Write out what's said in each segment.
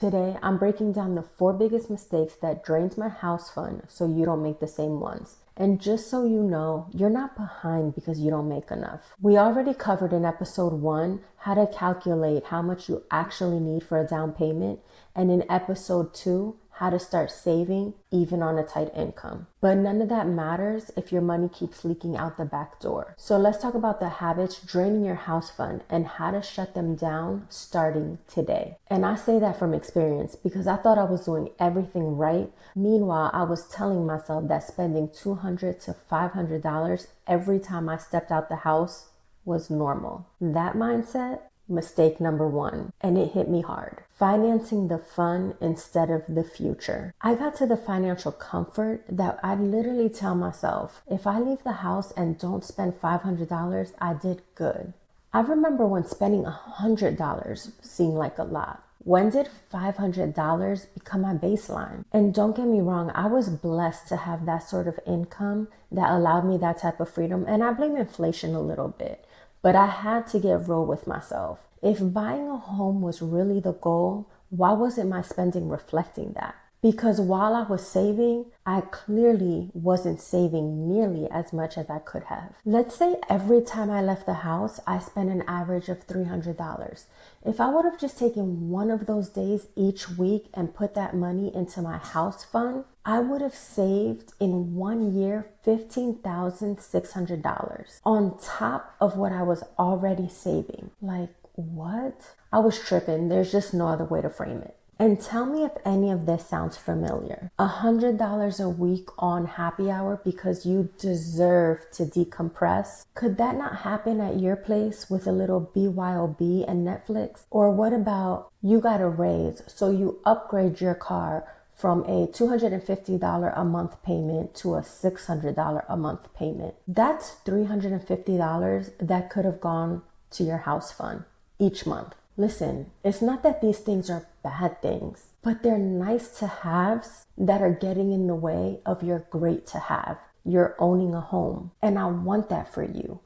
Today, I'm breaking down the 4 biggest mistakes that drained my house fund so you don't make the same ones. And just so you know, you're not behind because you don't make enough. We already covered in episode 1 how to calculate how much you actually need for a down payment, and in episode 2, how to start saving even on a tight income. But none of that matters if your money keeps leaking out the back door. So let's talk about the habits draining your house fund and how to shut them down starting today. And I say that from experience because I thought I was doing everything right. Meanwhile, I was telling myself that spending $200 to $500 every time I stepped out the house was normal. That mindset, mistake number 1, and it hit me hard. Financing the fun instead of the future. I got to the financial comfort that I literally tell myself, if I leave the house and don't spend $500, I did good. I remember when spending $100 seemed like a lot. When did $500 become my baseline? And don't get me wrong, I was blessed to have that sort of income that allowed me that type of freedom, and I blame inflation a little bit. But I had to get real with myself. If buying a home was really the goal, why wasn't my spending reflecting that? Because while I was saving, I clearly wasn't saving nearly as much as I could have. Let's say every time I left the house, I spent an average of $300. If I would have just taken one of those days each week and put that money into my house fund, I would have saved in 1 year $15,600 on top of what I was already saving. Like, what? I was tripping. There's just no other way to frame it. And tell me if any of this sounds familiar. $100 a week on happy hour because you deserve to decompress. Could that not happen at your place with a little BYOB and Netflix? Or what about you got a raise, so you upgrade your car from a $250 a month payment to a $600 a month payment? That's $350 that could have gone to your house fund each month. Listen, it's not that these things are bad things, but they're nice to haves that are getting in the way of your great to have. You're owning a home, and I want that for you.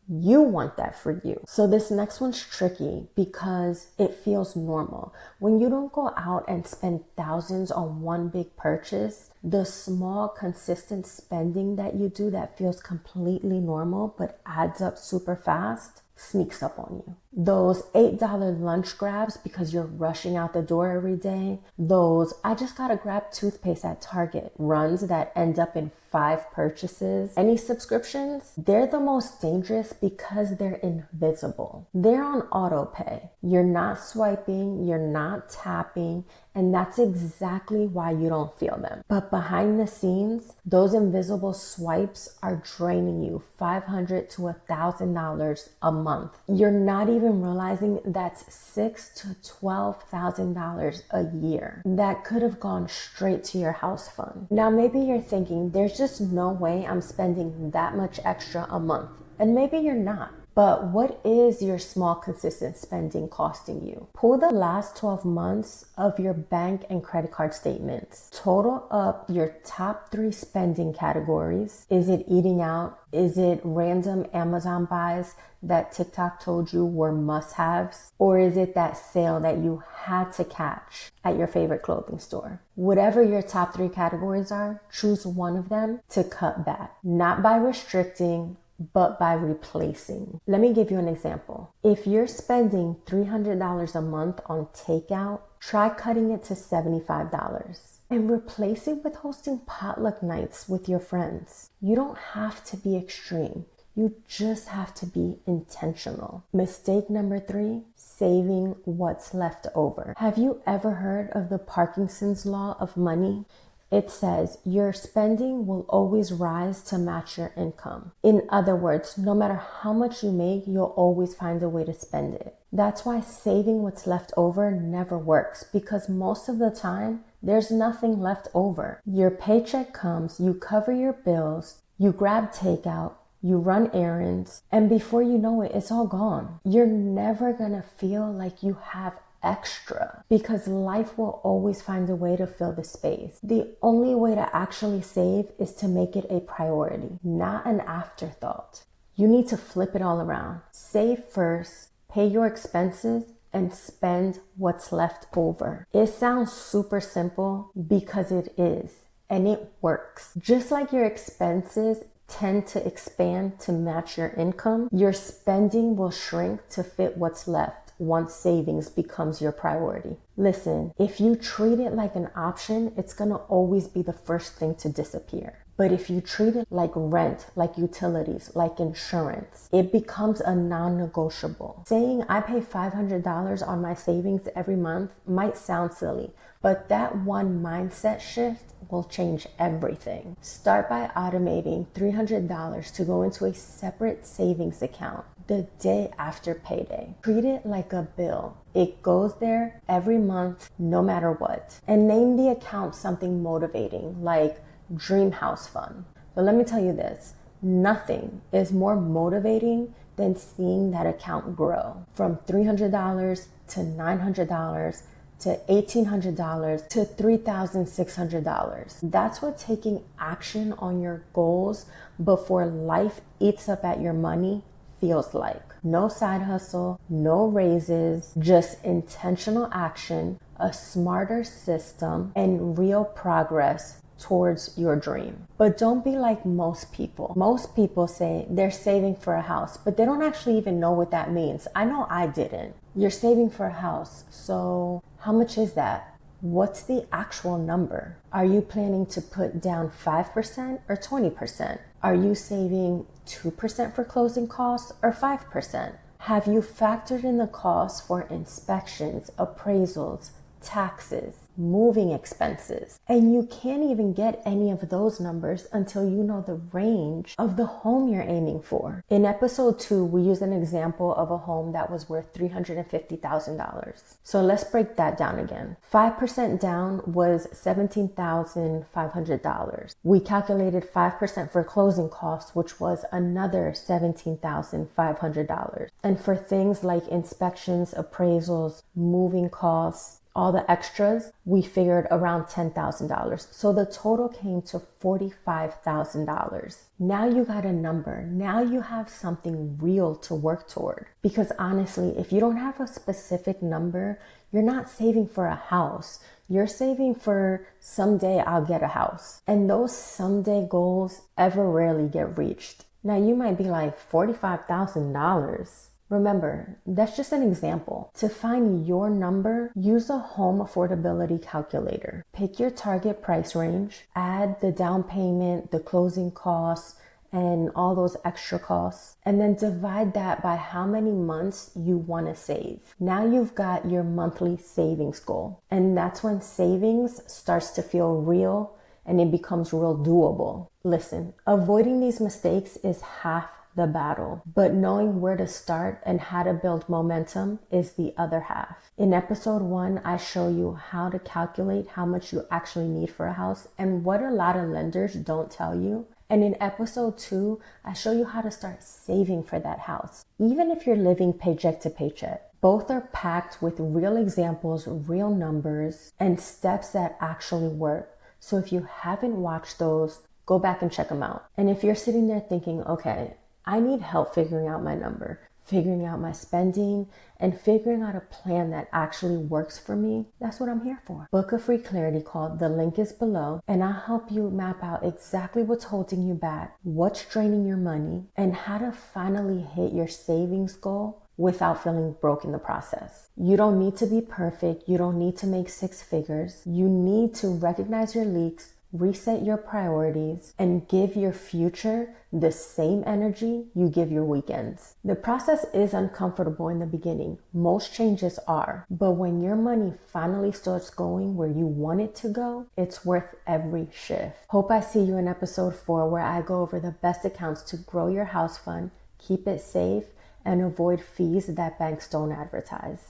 You want that for you. So this next one's tricky because it feels normal. When you don't go out and spend thousands on one big purchase, the small, consistent spending that you do that feels completely normal but adds up super fast sneaks up on you. Those $8 lunch grabs because you're rushing out the door every day. Those I just gotta grab toothpaste at Target runs that end up in 5 purchases. Any subscriptions, they're the most dangerous because they're invisible. They're on auto pay. You're not swiping, you're not tapping, and that's exactly why you don't feel them. But behind the scenes, those invisible swipes are draining you $500 to $1,000 a month. You're not even realizing that's $6,000 to $12,000 a year that could have gone straight to your house fund. Now, maybe you're thinking, there's just no way I'm spending that much extra a month. And maybe you're not. But what is your small, consistent spending costing you? Pull the last 12 months of your bank and credit card statements. Total up your top 3 spending categories. Is it eating out? Is it random Amazon buys that TikTok told you were must-haves? Or is it that sale that you had to catch at your favorite clothing store? Whatever your top 3 categories are, choose one of them to cut back. Not by restricting, but by replacing. Let me give you an example. If you're spending $300 a month on takeout, try cutting it to $75 and replace it with hosting potluck nights with your friends. You don't have to be extreme. You just have to be intentional. Mistake number 3, saving what's left over. Have you ever heard of the Parkinson's law of money? It says your spending will always rise to match your income. In other words, no matter how much you make, you'll always find a way to spend it. That's why saving what's left over never works, because most of the time, there's nothing left over. Your paycheck comes, you cover your bills, you grab takeout, you run errands, and before you know it, it's all gone. You're never gonna feel like you have extra because life will always find a way to fill the space. The only way to actually save is to make it a priority, not an afterthought. You need to flip it all around. Save first, pay your expenses, and spend what's left over. It sounds super simple because it is, and it works. Just like your expenses tend to expand to match your income, your spending will shrink to fit what's left once savings becomes your priority. Listen, if you treat it like an option, it's gonna always be the first thing to disappear. But if you treat it like rent, like utilities, like insurance, it becomes a non-negotiable. Saying I pay $500 on my savings every month might sound silly, but that one mindset shift will change everything. Start by automating $300 to go into a separate savings account the day after payday. Treat it like a bill. It goes there every month, no matter what. And name the account something motivating, like Dream House Fund. But let me tell you this, nothing is more motivating than seeing that account grow from $300 to $900 to $1,800 to $3,600. That's what taking action on your goals before life eats up at your money feels like. No side hustle, no raises, just intentional action, a smarter system, and real progress towards your dream. But don't be like most people. Most people say they're saving for a house, but they don't actually even know what that means. I know I didn't. You're saving for a house, so how much is that? What's the actual number? Are you planning to put down 5% or 20%? Are you saving 2% for closing costs or 5%? Have you factored in the costs for inspections, appraisals, taxes, moving expenses? And you can't even get any of those numbers until you know the range of the home you're aiming for. In episode 2, we used an example of a home that was worth $350,000. So let's break that down again. 5% down was $17,500. We calculated 5% for closing costs, which was another $17,500. And for things like inspections, appraisals, moving costs, all the extras, we figured around $10,000. So the total came to $45,000. Now you got a number. Now you have something real to work toward. Because honestly, if you don't have a specific number, you're not saving for a house. You're saving for someday I'll get a house. And those someday goals ever rarely get reached. Now you might be like, $45,000? Remember, that's just an example. To find your number, use a home affordability calculator. Pick your target price range, add the down payment, the closing costs, and all those extra costs, and then divide that by how many months you want to save. Now you've got your monthly savings goal. And that's when savings starts to feel real and it becomes real doable. Listen, avoiding these mistakes is half the battle, but knowing where to start and how to build momentum is the other half. In episode 1, I show you how to calculate how much you actually need for a house and what a lot of lenders don't tell you. And in episode 2, I show you how to start saving for that house, even if you're living paycheck to paycheck. Both are packed with real examples, real numbers, and steps that actually work. So if you haven't watched those, go back and check them out. And if you're sitting there thinking, okay, I need help figuring out my number, figuring out my spending, and figuring out a plan that actually works for me, that's what I'm here for. Book a free clarity call. The link is below, and I'll help you map out exactly what's holding you back, what's draining your money, and how to finally hit your savings goal without feeling broke in the process. You don't need to be perfect. You don't need to make 6 figures. You need to recognize your leaks, reset your priorities, and give your future the same energy you give your weekends. The process is uncomfortable in the beginning. Most changes are. But when your money finally starts going where you want it to go, it's worth every shift. Hope I see you in episode 4, where I go over the best accounts to grow your house fund, keep it safe, and avoid fees that banks don't advertise.